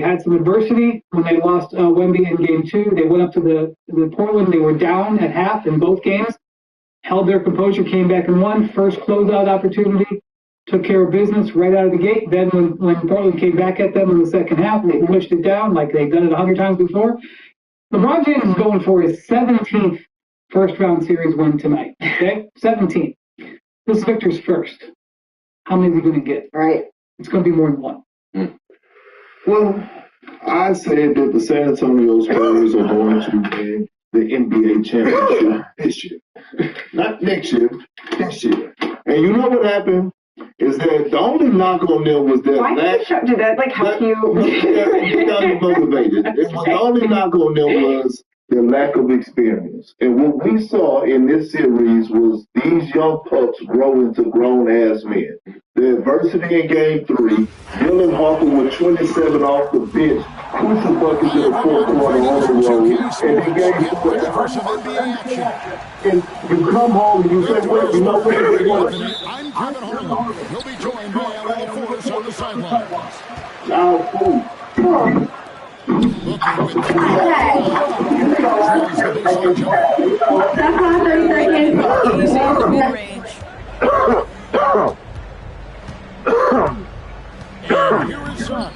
had some adversity when they lost Wemby in game 2. They went up to the Portland. They were down at half in both games, held their composure, came back and won. First closeout opportunity, took care of business right out of the gate. Then when Portland came back at them in the second half, they pushed it down like they've done it 100 times before. LeBron James is going for his 17th first-round series win tonight. Okay, 17th. This is Victor's first. How many is he going to get? Right. It's going to be more than one. Well, I said that the San Antonio Spurs are going to win the NBA championship this year. Not next year, this year. And you know what happened? Is that the only knock on them was that did that like help you? You got me motivated. It was the only knock on them was the lack of experience. And what we saw in this series was these young pups grow into grown-ass men. The adversity in Game 3, Dylan Harper with 27 off the bench, push the bucket to the fourth quarter on the road, and in Game 4, and you come home and you say, wait, you know what? I'm Kevin Harlan. You'll be joined by Alan Forrest on the sidelines. Child food. And here is Son.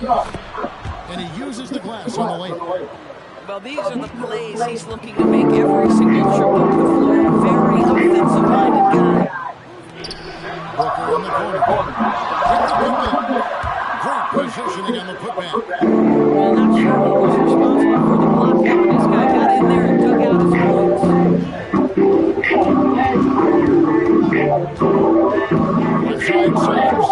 And he uses the glass on the lane. Well, these are the plays he's looking to make every single trip up the floor. Very offensive-minded guy. Booker in the corner. Great positioning on the putback. Well, not sure who was responsible for the block, but this guy got in there and dug out his points. Inside Sanders.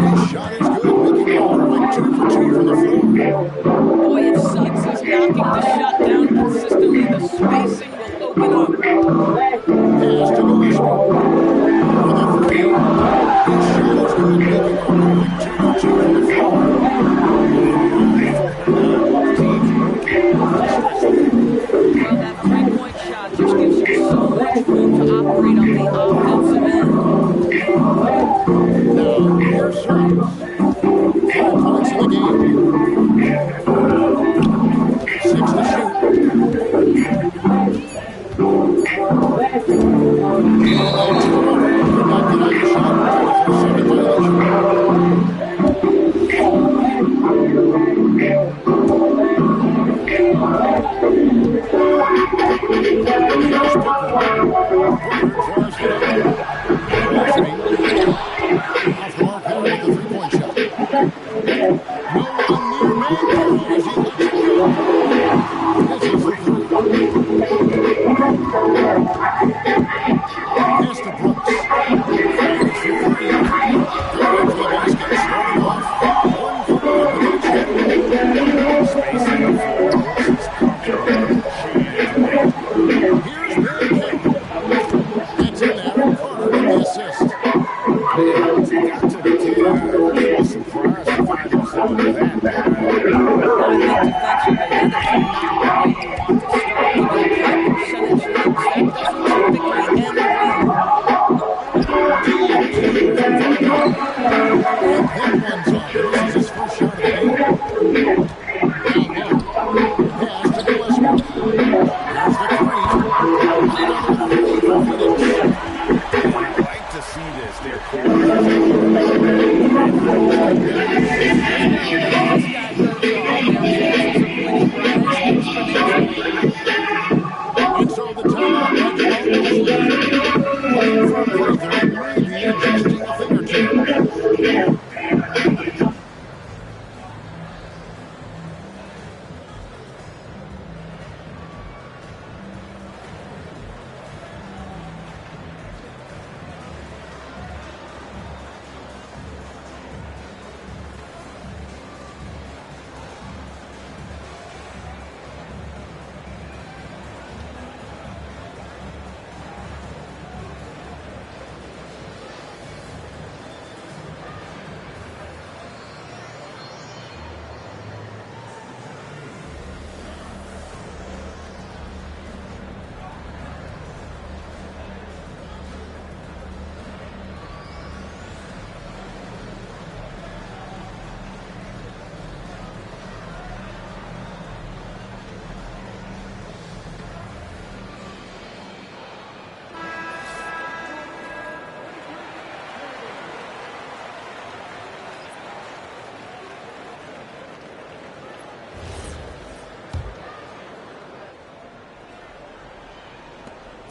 His shot is good, making it all like 2 for 2 from the floor. Boy, it sucks. He's knocking the shot down consistently. The spacing will open up. Pass to Gillespie. With a 3. His shot is good, making it all like 2 for 2 from the floor. Well, that three-point shot just gives him so much room to operate on the offensive end. Now, here's Sanders. 4 points in the game. 6 to shoot. And 2 over. Could not get out the shot. 24-7 violation.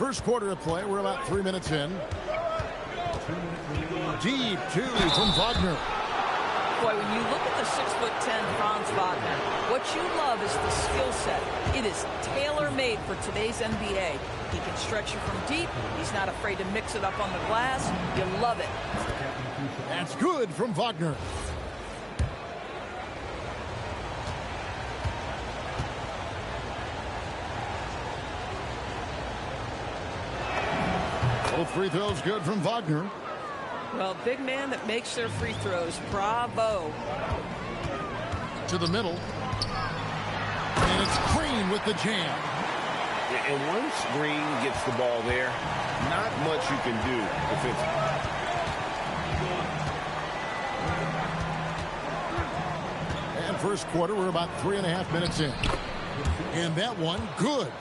First quarter of play. We're about 3 minutes in. Deep two from Wagner. Boy, when you look at the 6'10" Franz Wagner, what you love is the skill set. It is tailor-made for today's NBA. He can stretch you from deep. He's not afraid to mix it up on the glass. You love it. That's good from Wagner. Both free throws good from Wagner. Well, big man that makes their free throws. Bravo. To the middle. And it's Green with the jam. And once Green gets the ball there, not much you can do defensively. And first quarter, we're about 3.5 minutes in. And that one, good.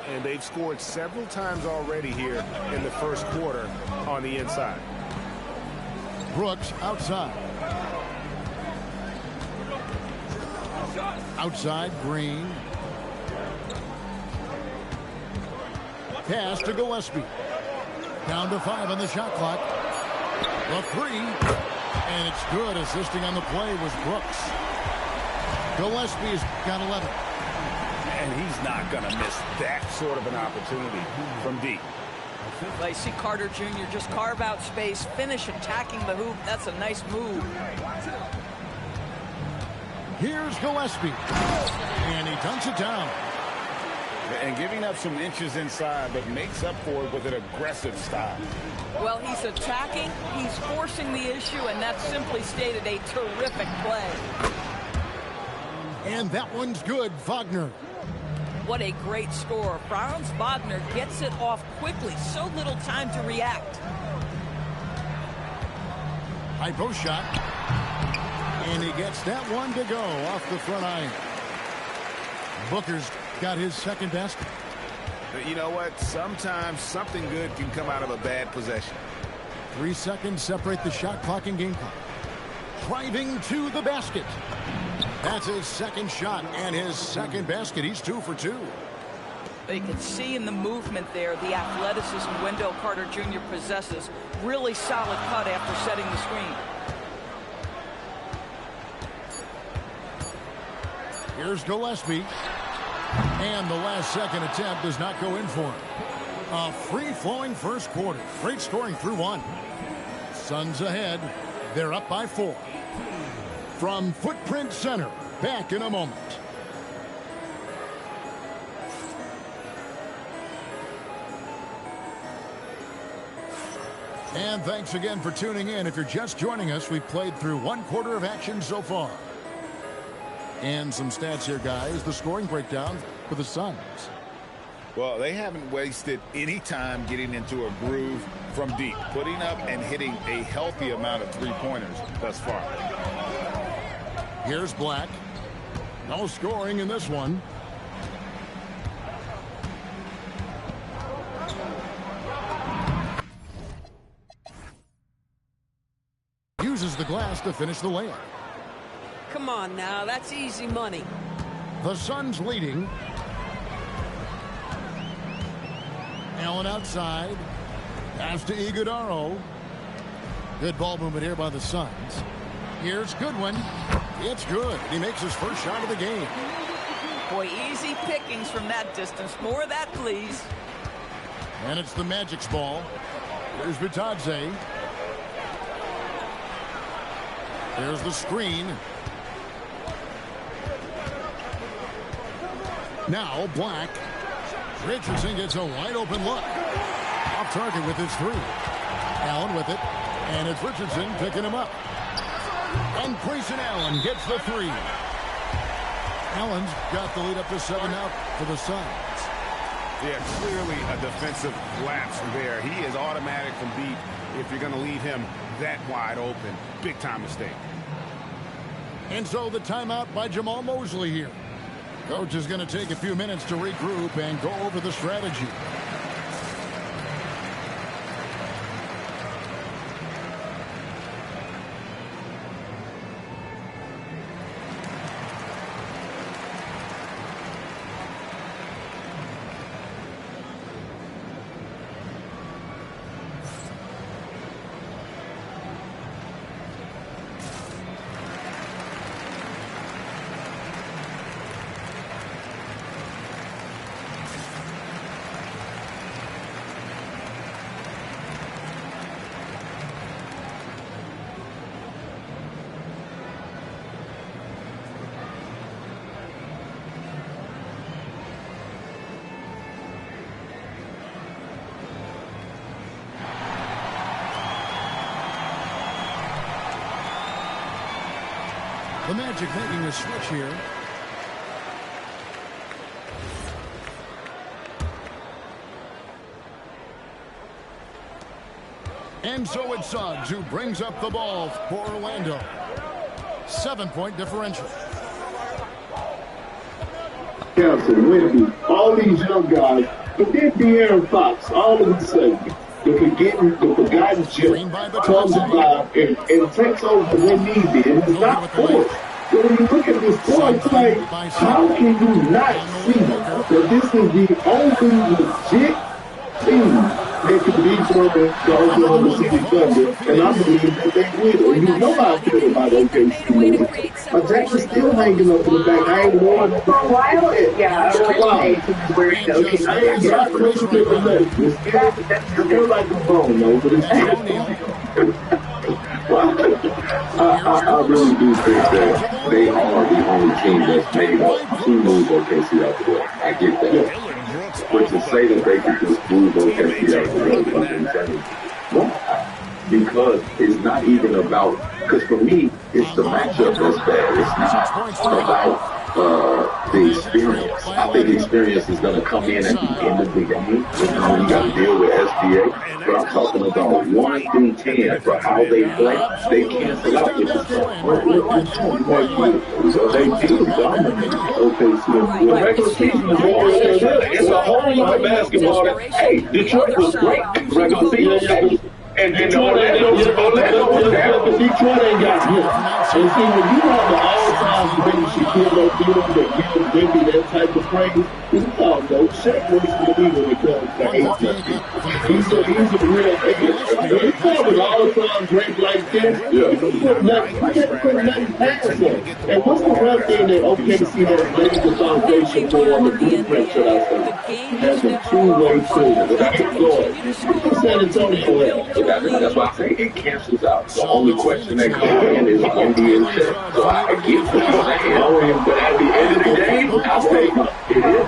And they've scored several times already here in the first quarter on the inside. Brooks outside. Outside, Green. Pass to Gillespie. Down to 5 on the shot clock. The three. And it's good. Assisting on the play was Brooks. Gillespie's got 11. And he's not going to miss that sort of an opportunity from deep. I see Carter Jr. just carve out space, finish attacking the hoop. That's a nice move. Here's Gillespie. And he dunks it down. And giving up some inches inside, but makes up for it with an aggressive style. Well, he's attacking, he's forcing the issue, and that's simply stated a terrific play. And that one's good, Wagner. What a great score. Franz Wagner gets it off quickly. So little time to react. High post shot. And he gets that one to go off the front iron. Booker's got his second basket. You know what? Sometimes something good can come out of a bad possession. 3 seconds separate the shot clock and game clock. Driving to the basket. That's his second shot and his second basket. He's 2 for 2. But you can see in the movement there the athleticism Wendell Carter Jr. possesses. Really solid cut after setting the screen. Here's Gillespie. And the last second attempt does not go in for him. A free-flowing first quarter. Great scoring through 1. Suns ahead. They're up by 4. From Footprint Center, back in a moment. And thanks again for tuning in. If you're just joining us, we've played through 1 quarter of action so far. And some stats here, guys. The scoring breakdown for the Suns. Well, they haven't wasted any time getting into a groove from deep, putting up and hitting a healthy amount of three-pointers thus far. Here's Black. No scoring in this one. Uses the glass to finish the layup. Come on now, that's easy money. The Suns leading. Allen outside. Pass to Iguodaro. Good ball movement here by the Suns. Here's Goodwin. It's good. He makes his first shot of the game. Boy, easy pickings from that distance. More of that, please. And it's the Magic's ball. Here's Bitadze. There's the screen. Now Black. Richardson gets a wide open look. Off target with his 3. Allen with it. And it's Richardson picking him up. And Grayson Allen gets the 3. Allen's got the lead up to 7 now for the Suns. Yeah, clearly a defensive lapse there. He is automatic from deep if you're going to leave him that wide open. Big time mistake. And so the timeout by Jamal Mosley here. Coach is going to take a few minutes to regroup and go over the strategy. The Magic making a switch here. And so it's Suggs who brings up the ball for Orlando. 7-point differential. Council, Wemby, all these young guys, but then De'Aaron Fox, all of a sudden, the forgotten gem comes alive and takes over when needed, and it's not forced. But when you look at this boy, it's like, how can you not see that this is the only legit team that could beat the Oklahoma City Thunder, and I believe that they will. And you know how I feel about OKC. But Jackson's still hanging up in the back. I ain't worried about For a while, yeah, I was where it's okay. I ain't got to make it with nothing. It's still like a bone, though, but it's I really do think that they are the only team that's made up to move OKC out the way. I get that. But to say that they could just move OKC out the way is insane. Why? Because it's not even about, because for me, it's the matchup that's bad. It's not about the experience. I think the experience is going to come in at the end of the game when you got to deal with SBA. But I'm talking about 1 through 10 for how they play. They cancel out with the so they do dominate OKC. The regular season is more it's a whole lot of basketball. Hey, Detroit was great regular season. And Detroit ain't got him. And see, when you have the all-time great Shaquille O'Neal that gives Wemby that type of praise, we all know Shaq works for me when it comes to AT. He's a real nigga. When you come with all-time great like that, you can't put nothing past him. And what's the one thing that OKC has laid the foundation for on the blueprint, should I say? Has a two-way street. That's a goal. San Antonio has. That's why I say it cancels out. The only question that comes in is Wemby and Shaq. So I get what you're saying. But at the end of the game, I say it is.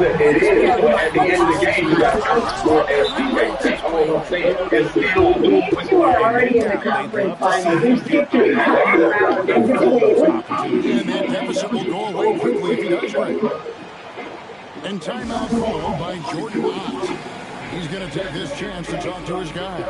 But at the end of the game, you got to outscore SBA. That's all I'm saying. And still, You are already in the conference finals. There's 50 rounds. And that deficit will go away quickly if he does break. And timeout called by Jordan Ott. He's going to take this chance to talk to his guy.